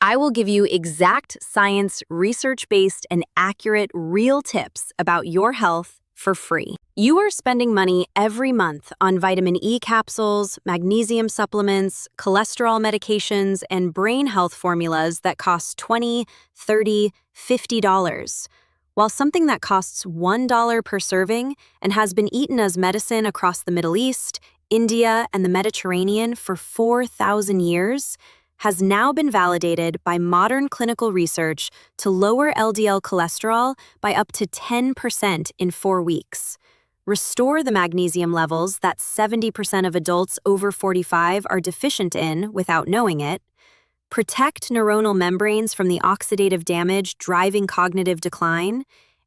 I will give you exact science, research-based, and accurate real tips about your health for free. You are spending money every month on vitamin E capsules, magnesium supplements, cholesterol medications, and brain health formulas that cost $20, $30, $50. While something that costs $1 per serving and has been eaten as medicine across the Middle East, India, and the Mediterranean for 4,000 years, has now been validated by modern clinical research to lower LDL cholesterol by up to 10% in 4 weeks, restore the magnesium levels that 70% of adults over 45 are deficient in without knowing it, protect neuronal membranes from the oxidative damage driving cognitive decline,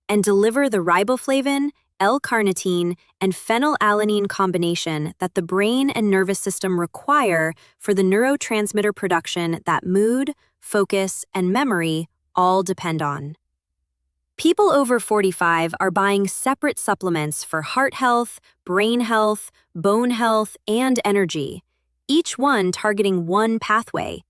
and deliver the riboflavin, L-carnitine, and phenylalanine combination that the brain and nervous system require for the neurotransmitter production that mood, focus, and memory all depend on. People over 45 are buying separate supplements for heart health, brain health, bone health, and energy, each one targeting one pathway,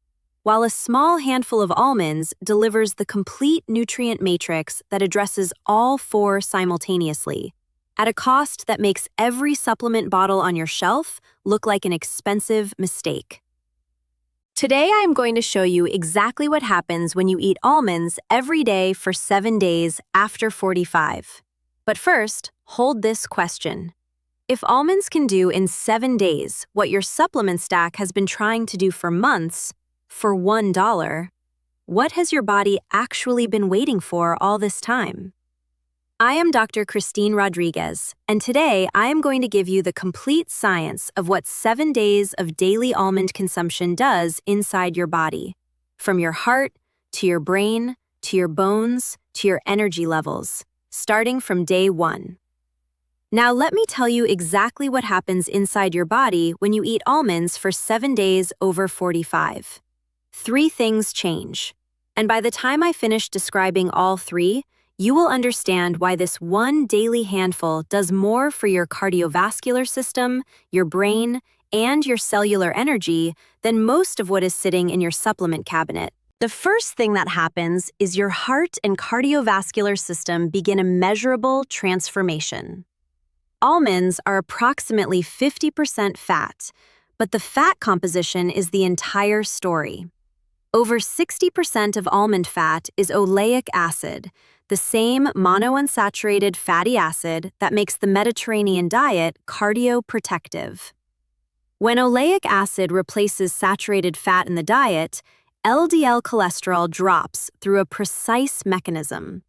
while a small handful of almonds delivers the complete nutrient matrix that addresses all four simultaneously, at a cost that makes every supplement bottle on your shelf look like an expensive mistake. Today, I am going to show you exactly what happens when you eat almonds every day for 7 days after 45. But first, hold this question. If almonds can do in 7 days what your supplement stack has been trying to do for months, for $1, what has your body actually been waiting for all this time? I am Dr. Christine Rodriguez, and today I am going to give you the complete science of what 7 days of daily almond consumption does inside your body, from your heart, to your brain, to your bones, to your energy levels, starting from day 1. Now let me tell you exactly what happens inside your body when you eat almonds for 7 days over 45. 3 things change, and by the time I finish describing all 3, you will understand why this one daily handful does more for your cardiovascular system, your brain, and your cellular energy than most of what is sitting in your supplement cabinet. The first thing that happens is your heart and cardiovascular system begin a measurable transformation. Almonds are approximately 50% fat, but the fat composition is the entire story. Over 60% of almond fat is oleic acid, the same monounsaturated fatty acid that makes the Mediterranean diet cardioprotective. When oleic acid replaces saturated fat in the diet, LDL cholesterol drops through a precise mechanism.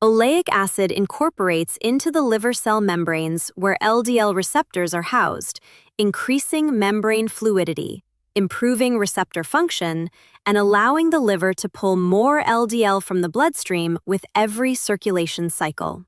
Oleic acid incorporates into the liver cell membranes where LDL receptors are housed, increasing membrane fluidity, improving receptor function, and allowing the liver to pull more LDL from the bloodstream with every circulation cycle.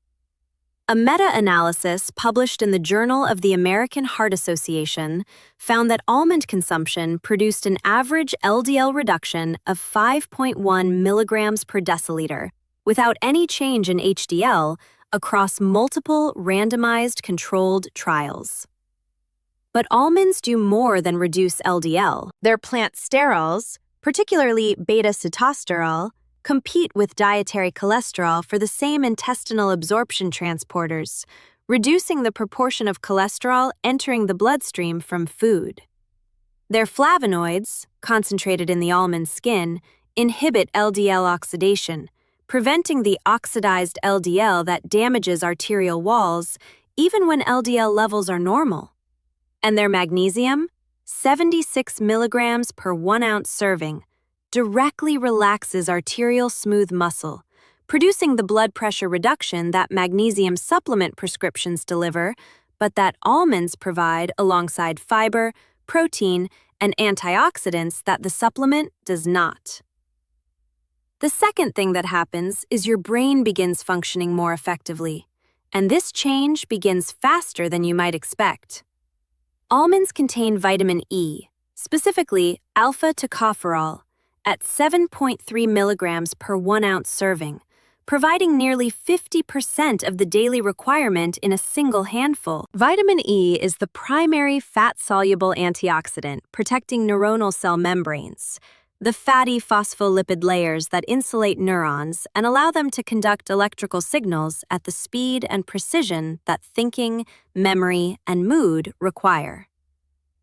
A meta-analysis published in the Journal of the American Heart Association found that almond consumption produced an average LDL reduction of 5.1 milligrams per deciliter, without any change in HDL, across multiple randomized controlled trials. But almonds do more than reduce LDL. Their plant sterols, particularly beta-sitosterol, compete with dietary cholesterol for the same intestinal absorption transporters, reducing the proportion of cholesterol entering the bloodstream from food. Their flavonoids, concentrated in the almond skin, inhibit LDL oxidation, preventing the oxidized LDL that damages arterial walls even when LDL levels are normal. And their magnesium, 76 milligrams per 1 ounce serving, directly relaxes arterial smooth muscle, producing the blood pressure reduction that magnesium supplement prescriptions deliver, but that almonds provide alongside fiber, protein, and antioxidants that the supplement does not. The second thing that happens is your brain begins functioning more effectively, and this change begins faster than you might expect. Almonds contain vitamin E, specifically alpha-tocopherol, at 7.3 milligrams per 1 ounce serving, providing nearly 50% of the daily requirement in a single handful. Vitamin E is the primary fat-soluble antioxidant protecting neuronal cell membranes. the fatty phospholipid layers that insulate neurons and allow them to conduct electrical signals at the speed and precision that thinking, memory, and mood require.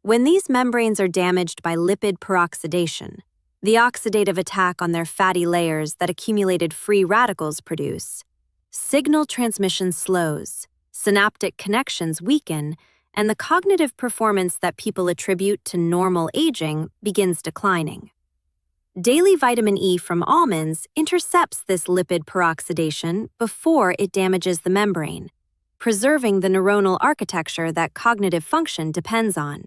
When these membranes are damaged by lipid peroxidation, the oxidative attack on their fatty layers that accumulated free radicals produce, signal transmission slows, synaptic connections weaken, and the cognitive performance that people attribute to normal aging begins declining. Daily vitamin E from almonds intercepts this lipid peroxidation before it damages the membrane, preserving the neuronal architecture that cognitive function depends on.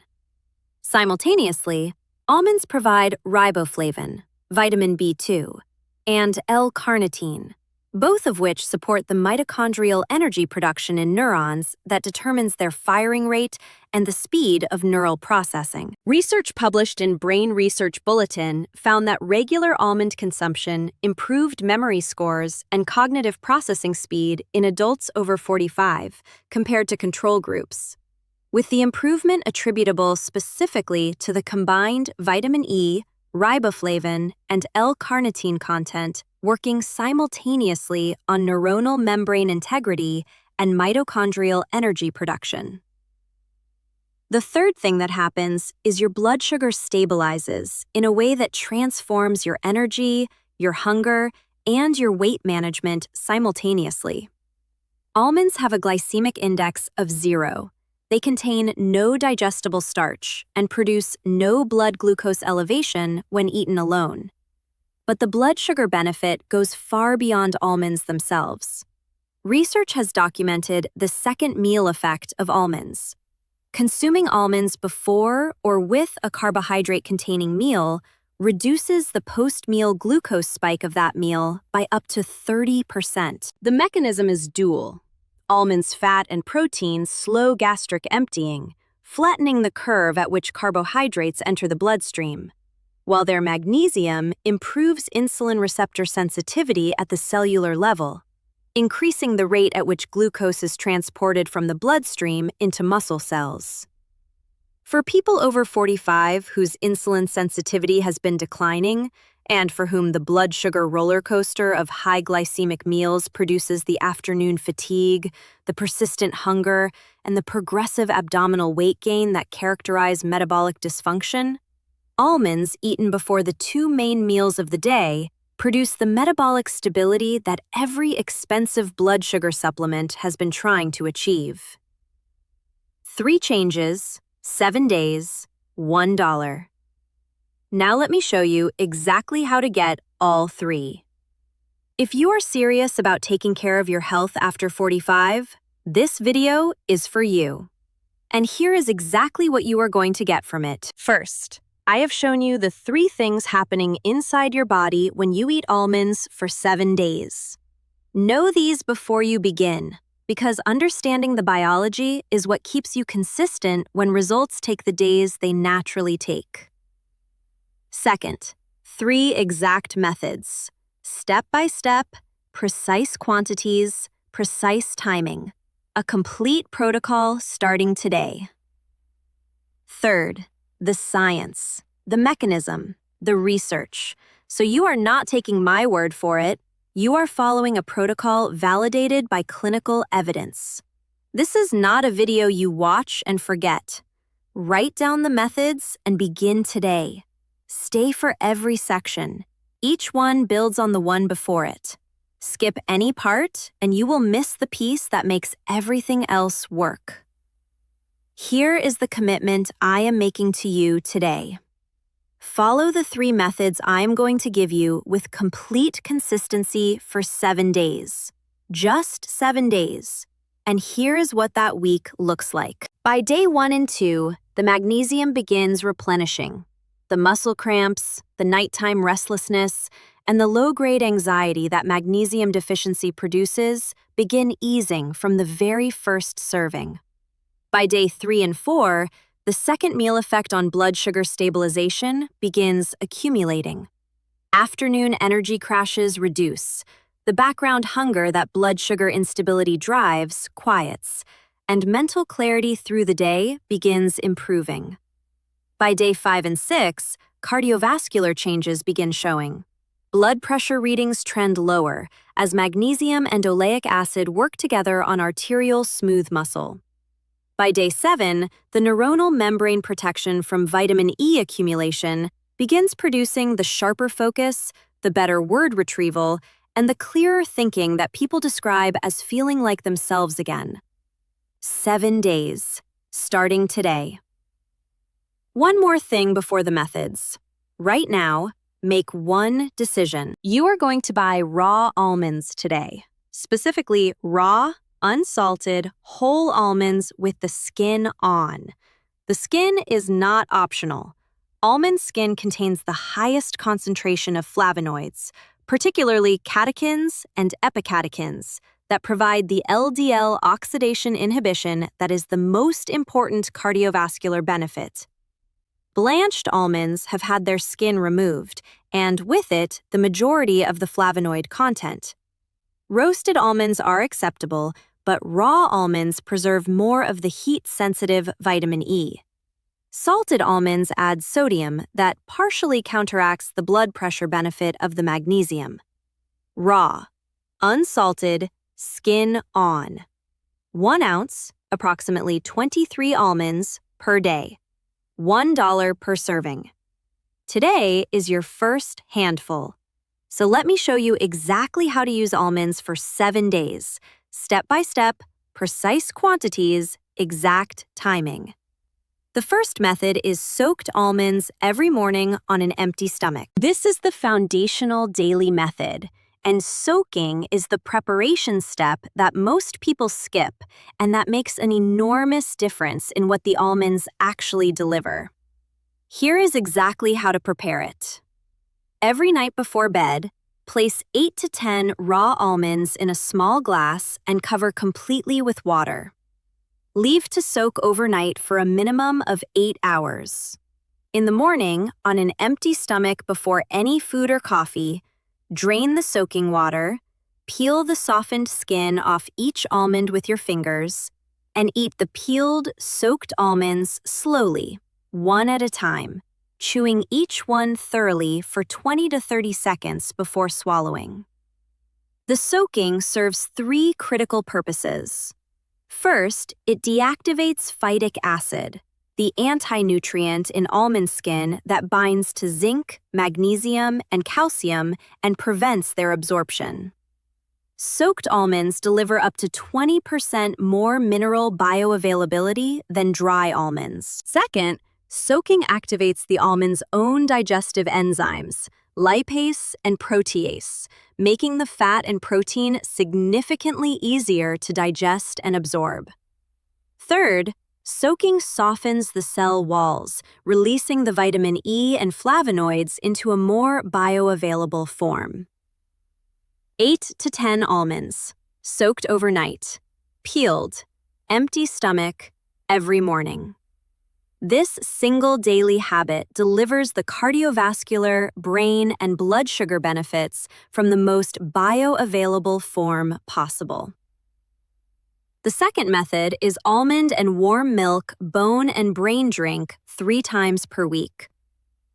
Simultaneously, almonds provide riboflavin, vitamin B2, and L-carnitine, both of which support the mitochondrial energy production in neurons that determines their firing rate and the speed of neural processing. Research published in Brain Research Bulletin found that regular almond consumption improved memory scores and cognitive processing speed in adults over 45 compared to control groups, with the improvement attributable specifically to the combined vitamin E, riboflavin, and L-carnitine content working simultaneously on neuronal membrane integrity and mitochondrial energy production. The third thing that happens is your blood sugar stabilizes in a way that transforms your energy, your hunger, and your weight management simultaneously. Almonds have a glycemic index of 0. They contain no digestible starch and produce no blood glucose elevation when eaten alone. But the blood sugar benefit goes far beyond almonds themselves. Research has documented the second meal effect of almonds. Consuming almonds before or with a carbohydrate-containing meal reduces the post-meal glucose spike of that meal by up to 30%. The mechanism is dual. Almonds' fat and protein slow gastric emptying, flattening the curve at which carbohydrates enter the bloodstream, while their magnesium improves insulin receptor sensitivity at the cellular level, increasing the rate at which glucose is transported from the bloodstream into muscle cells. For people over 45 whose insulin sensitivity has been declining, and for whom the blood sugar roller coaster of high glycemic meals produces the afternoon fatigue, the persistent hunger, and the progressive abdominal weight gain that characterize metabolic dysfunction, almonds eaten before the 2 main meals of the day produce the metabolic stability that every expensive blood sugar supplement has been trying to achieve. 3 changes, 7 days, $1. Now let me show you exactly how to get all 3. If you are serious about taking care of your health after 45, this video is for you. And here is exactly what you are going to get from it. First, I have shown you the 3 things happening inside your body when you eat almonds for 7 days. Know these before you begin, because understanding the biology is what keeps you consistent when results take the days they naturally take. Second, 3 exact methods: step-by-step, precise quantities, precise timing. A complete protocol starting today. Third, the science, the mechanism, the research. So you are not taking my word for it. You are following a protocol validated by clinical evidence. This is not a video you watch and forget. Write down the methods and begin today. Stay for every section. Each one builds on the one before it. Skip any part, and you will miss the piece that makes everything else work. Here is the commitment I am making to you today. Follow the 3 methods I am going to give you with complete consistency for 7 days. Just 7 days. And here is what that week looks like. By day 1 and 2, the magnesium begins replenishing. The muscle cramps, the nighttime restlessness, and the low-grade anxiety that magnesium deficiency produces begin easing from the very first serving. By day 3 and 4, the second meal effect on blood sugar stabilization begins accumulating. Afternoon energy crashes reduce. The background hunger that blood sugar instability drives quiets, and mental clarity through the day begins improving. By day 5 and 6, cardiovascular changes begin showing. Blood pressure readings trend lower as magnesium and oleic acid work together on arterial smooth muscle. By day 7, the neuronal membrane protection from vitamin E accumulation begins producing the sharper focus, the better word retrieval, and the clearer thinking that people describe as feeling like themselves again. 7 days, starting today. One more thing before the methods. Right now, make one decision. You are going to buy raw almonds today, specifically raw, unsalted, whole almonds with the skin on. The skin is not optional. Almond skin contains the highest concentration of flavonoids, particularly catechins and epicatechins, that provide the LDL oxidation inhibition that is the most important cardiovascular benefit. Blanched almonds have had their skin removed, and with it, the majority of the flavonoid content. Roasted almonds are acceptable, but raw almonds preserve more of the heat-sensitive vitamin E. Salted almonds add sodium that partially counteracts the blood pressure benefit of the magnesium. Raw, unsalted, skin on. 1 ounce, approximately 23 almonds per day. $1 per serving. Today is your first handful. So let me show you exactly how to use almonds for 7 days. Step by step, precise quantities, exact timing. The first method is soaked almonds every morning on an empty stomach. This is the foundational daily method, and soaking is the preparation step that most people skip and that makes an enormous difference in what the almonds actually deliver. Here is exactly how to prepare it. Every night before bed, place 8 to 10 raw almonds in a small glass and cover completely with water. Leave to soak overnight for a minimum of 8 hours. In the morning, on an empty stomach before any food or coffee, drain the soaking water, peel the softened skin off each almond with your fingers, and eat the peeled, soaked almonds slowly, one at a time, chewing each one thoroughly for 20 to 30 seconds before swallowing. The soaking serves 3 critical purposes. First, it deactivates phytic acid, the anti-nutrient in almond skin that binds to zinc, magnesium, and calcium and prevents their absorption. Soaked almonds deliver up to 20% more mineral bioavailability than dry almonds. Second, soaking activates the almond's own digestive enzymes, lipase and protease, making the fat and protein significantly easier to digest and absorb. Third, soaking softens the cell walls, releasing the vitamin E and flavonoids into a more bioavailable form. 8 to 10 almonds, soaked overnight, peeled, empty stomach, every morning. This single daily habit delivers the cardiovascular, brain, and blood sugar benefits from the most bioavailable form possible. The second method is almond and warm milk bone and brain drink 3 times per week.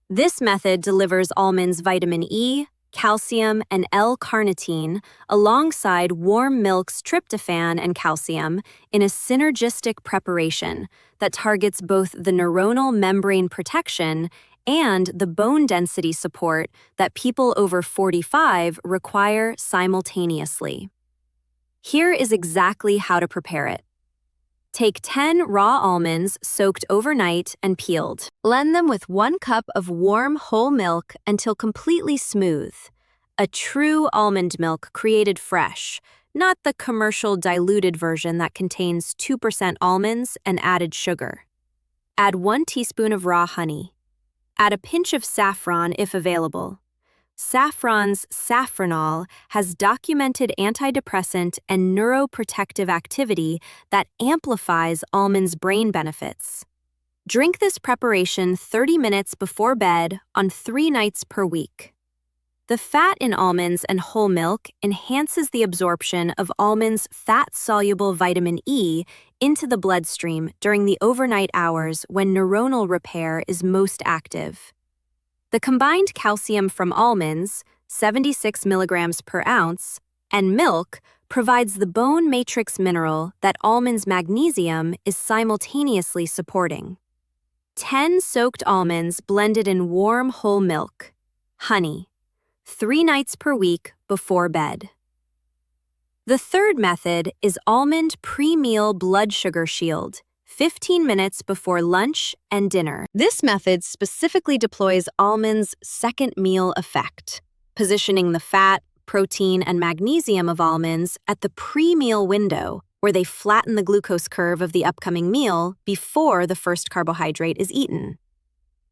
This method delivers almonds vitamin E, calcium, and L-carnitine alongside warm milk's tryptophan and calcium in a synergistic preparation that targets both the neuronal membrane protection and the bone density support that people over 45 require simultaneously. Here is exactly how to prepare it. Take 10 raw almonds soaked overnight and peeled. Blend them with 1 cup of warm whole milk until completely smooth. A true almond milk created fresh, not the commercial diluted version that contains 2% almonds and added sugar. Add 1 teaspoon of raw honey. Add a pinch of saffron if available. Saffron's safranol has documented antidepressant and neuroprotective activity that amplifies almonds' brain benefits. Drink this preparation 30 minutes before bed on 3 nights per week. The fat in almonds and whole milk enhances the absorption of almonds' fat-soluble vitamin E into the bloodstream during the overnight hours when neuronal repair is most active. The combined calcium from almonds, 76 milligrams per ounce, and milk provides the bone matrix mineral that almonds' magnesium is simultaneously supporting. 10 soaked almonds blended in warm whole milk. Honey. 3 nights per week before bed. The third method is almond pre-meal blood sugar shield, 15 minutes before lunch and dinner. This method specifically deploys almonds' second meal effect, positioning the fat, protein, and magnesium of almonds at the pre-meal window, where they flatten the glucose curve of the upcoming meal before the first carbohydrate is eaten.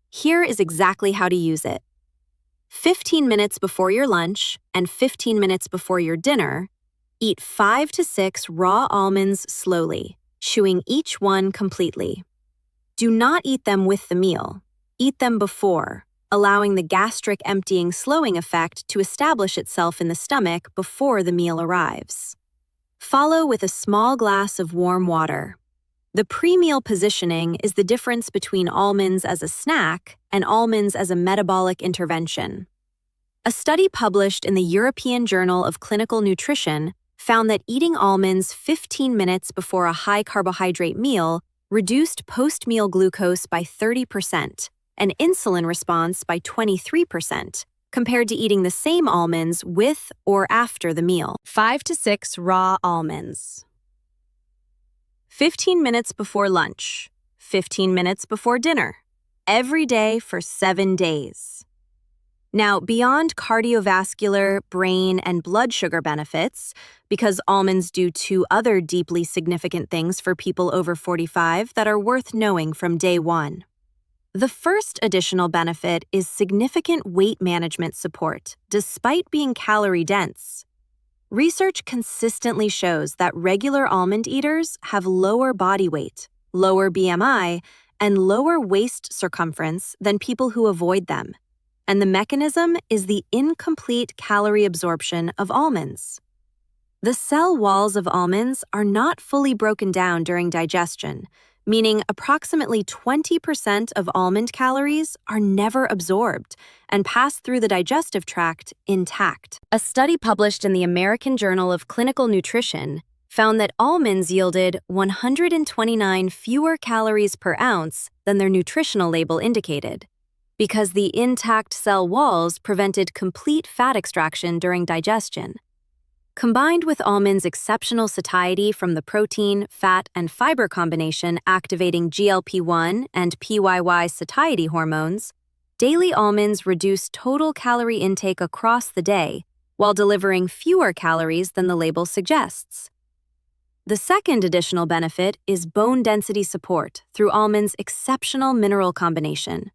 Here is exactly how to use it. 15 minutes before your lunch and 15 minutes before your dinner, eat 5 to 6 raw almonds slowly, chewing each one completely. Do not eat them with the meal. Eat them before, allowing the gastric emptying slowing effect to establish itself in the stomach before the meal arrives. Follow with a small glass of warm water. The pre-meal positioning is the difference between almonds as a snack and almonds as a metabolic intervention. A study published in the European Journal of Clinical Nutrition found that eating almonds 15 minutes before a high-carbohydrate meal reduced post-meal glucose by 30% and insulin response by 23%, compared to eating the same almonds with or after the meal. 5 to 6 raw almonds. 15 minutes before lunch, 15 minutes before dinner, every day for 7 days. Now, beyond cardiovascular, brain, and blood sugar benefits, because almonds do 2 other deeply significant things for people over 45 that are worth knowing from day one. The first additional benefit is significant weight management support, despite being calorie-dense. Research consistently shows that regular almond eaters have lower body weight, lower BMI, and lower waist circumference than people who avoid them. And the mechanism is the incomplete calorie absorption of almonds. The cell walls of almonds are not fully broken down during digestion, meaning approximately 20% of almond calories are never absorbed and pass through the digestive tract intact. A study published in the American Journal of Clinical Nutrition found that almonds yielded 129 fewer calories per ounce than their nutritional label indicated, because the intact cell walls prevented complete fat extraction during digestion. Combined with almonds' exceptional satiety from the protein, fat, and fiber combination activating GLP-1 and PYY satiety hormones, daily almonds reduce total calorie intake across the day while delivering fewer calories than the label suggests. The second additional benefit is bone density support through almonds' exceptional mineral combination.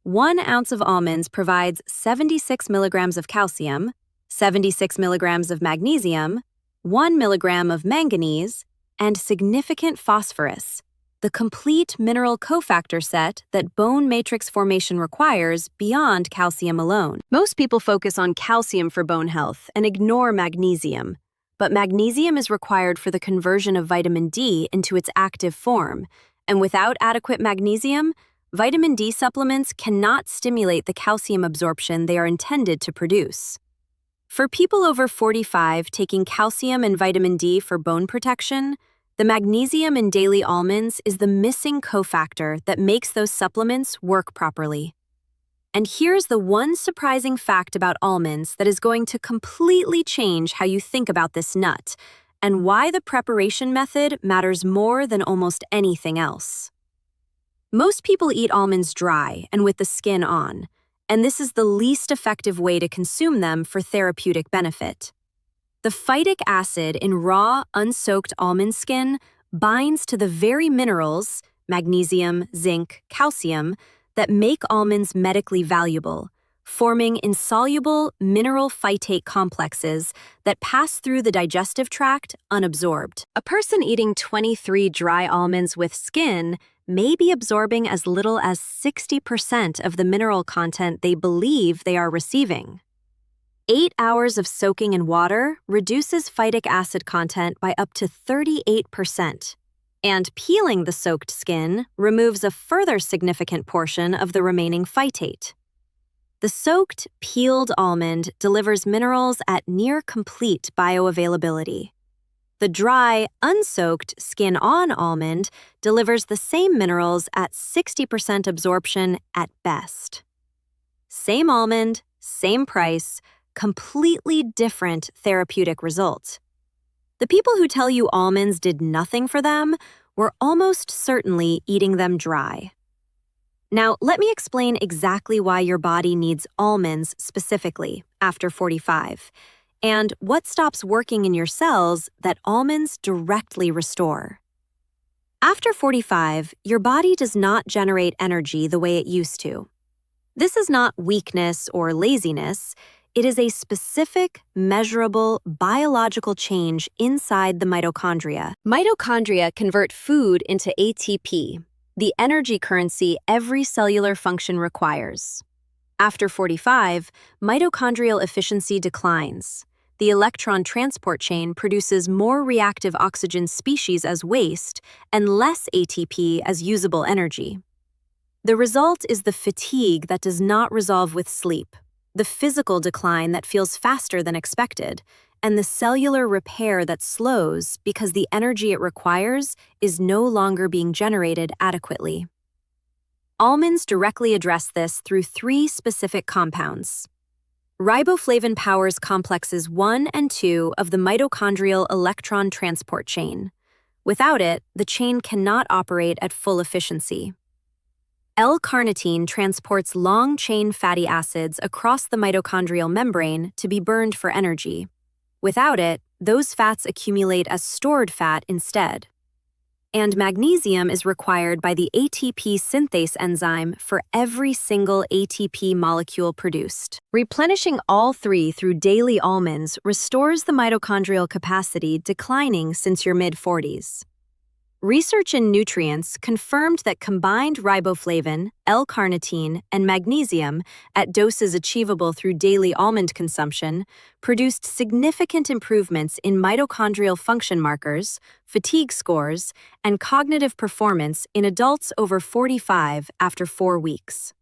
1 ounce of almonds provides 76 milligrams of calcium, 76 milligrams of magnesium, 1 milligram of manganese, and significant phosphorus, the complete mineral cofactor set that bone matrix formation requires beyond calcium alone. Most people focus on calcium for bone health and ignore magnesium, but magnesium is required for the conversion of vitamin D into its active form, and without adequate magnesium, vitamin D supplements cannot stimulate the calcium absorption they are intended to produce. For people over 45 taking calcium and vitamin D for bone protection, the magnesium in daily almonds is the missing cofactor that makes those supplements work properly. And here's the one surprising fact about almonds that is going to completely change how you think about this nut, and why the preparation method matters more than almost anything else. Most people eat almonds dry and with the skin on, and this is the least effective way to consume them for therapeutic benefit. The phytic acid in raw, unsoaked almond skin binds to the very minerals, magnesium, zinc, calcium, that make almonds medically valuable, forming insoluble mineral phytate complexes that pass through the digestive tract unabsorbed. A person eating 23 dry almonds with skin may be absorbing as little as 60% of the mineral content they believe they are receiving. 8 hours of soaking in water reduces phytic acid content by up to 38%, and peeling the soaked skin removes a further significant portion of the remaining phytate. The soaked, peeled almond delivers minerals at near complete bioavailability. The dry, unsoaked, skin-on almond delivers the same minerals at 60% absorption at best. Same almond, same price, completely different therapeutic result. The people who tell you almonds did nothing for them were almost certainly eating them dry. Now, let me explain exactly why your body needs almonds specifically after 45, and what stops working in your cells that almonds directly restore. After 45, your body does not generate energy the way it used to. This is not weakness or laziness. It is a specific, measurable, biological change inside the mitochondria. Mitochondria convert food into ATP, the energy currency every cellular function requires. After 45, mitochondrial efficiency declines. The electron transport chain produces more reactive oxygen species as waste and less ATP as usable energy. The result is the fatigue that does not resolve with sleep, the physical decline that feels faster than expected, and the cellular repair that slows because the energy it requires is no longer being generated adequately. Almonds directly address this through 3 specific compounds. Riboflavin powers complexes 1 and 2 of the mitochondrial electron transport chain. Without it, the chain cannot operate at full efficiency. L-carnitine transports long-chain fatty acids across the mitochondrial membrane to be burned for energy. Without it, those fats accumulate as stored fat instead. And magnesium is required by the ATP synthase enzyme for every single ATP molecule produced. Replenishing all 3 through daily almonds restores the mitochondrial capacity declining since your mid-40s. Research in nutrients confirmed that combined riboflavin, L-carnitine, and magnesium at doses achievable through daily almond consumption produced significant improvements in mitochondrial function markers, fatigue scores, and cognitive performance in adults over 45 after 4 weeks.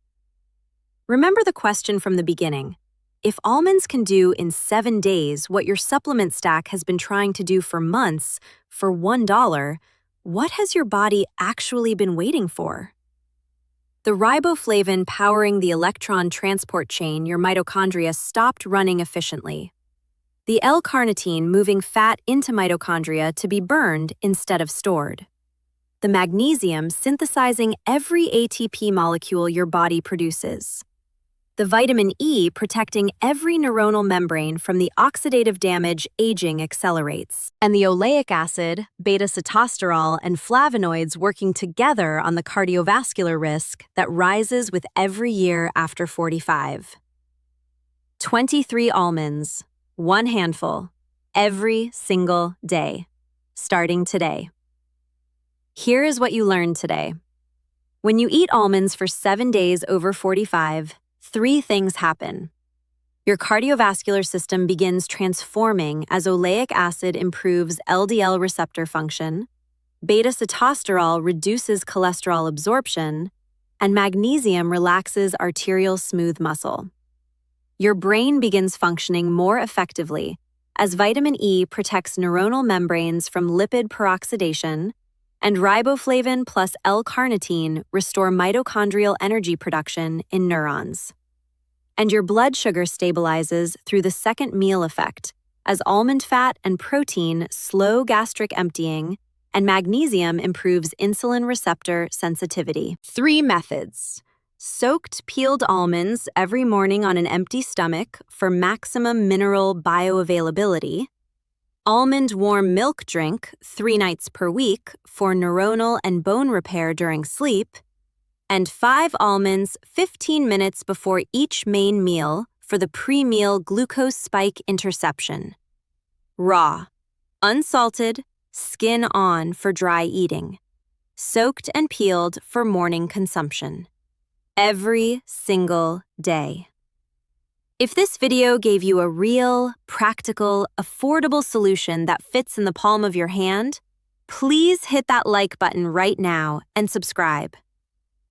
Remember the question from the beginning. If almonds can do in 7 days what your supplement stack has been trying to do for months for $1, what has your body actually been waiting for? The riboflavin powering the electron transport chain your mitochondria stopped running efficiently. The L-carnitine moving fat into mitochondria to be burned instead of stored. The magnesium synthesizing every ATP molecule your body produces. The vitamin E protecting every neuronal membrane from the oxidative damage aging accelerates. And the oleic acid, beta-sitosterol, and flavonoids working together on the cardiovascular risk that rises with every year after 45. 23 almonds, 1 handful, every single day, starting today. Here is what you learned today. When you eat almonds for 7 days over 45, 3 things happen. Your cardiovascular system begins transforming as oleic acid improves LDL receptor function, beta-sitosterol reduces cholesterol absorption, and magnesium relaxes arterial smooth muscle. Your brain begins functioning more effectively as vitamin E protects neuronal membranes from lipid peroxidation, and riboflavin plus L-carnitine restore mitochondrial energy production in neurons. And your blood sugar stabilizes through the second meal effect, as almond fat and protein slow gastric emptying, and magnesium improves insulin receptor sensitivity. 3 methods. Soaked peeled almonds every morning on an empty stomach for maximum mineral bioavailability. Almond warm milk drink 3 nights per week for neuronal and bone repair during sleep, and 5 almonds 15 minutes before each main meal for the pre-meal glucose spike interception. Raw, unsalted, skin on for dry eating. Soaked and peeled for morning consumption. Every single day. If this video gave you a real, practical, affordable solution that fits in the palm of your hand, please hit that like button right now and subscribe.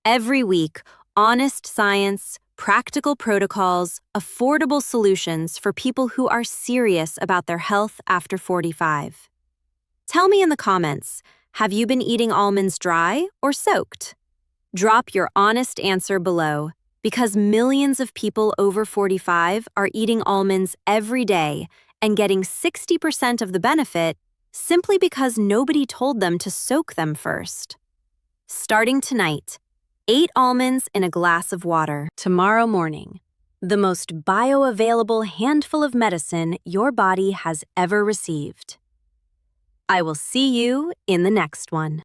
Every week, honest science, practical protocols, affordable solutions for people who are serious about their health after 45. Tell me in the comments, have you been eating almonds dry or soaked? Drop your honest answer below, because millions of people over 45 are eating almonds every day and getting 60% of the benefit simply because nobody told them to soak them first. Starting tonight, 8 almonds in a glass of water tomorrow morning. The most bioavailable handful of medicine your body has ever received. I will see you in the next one.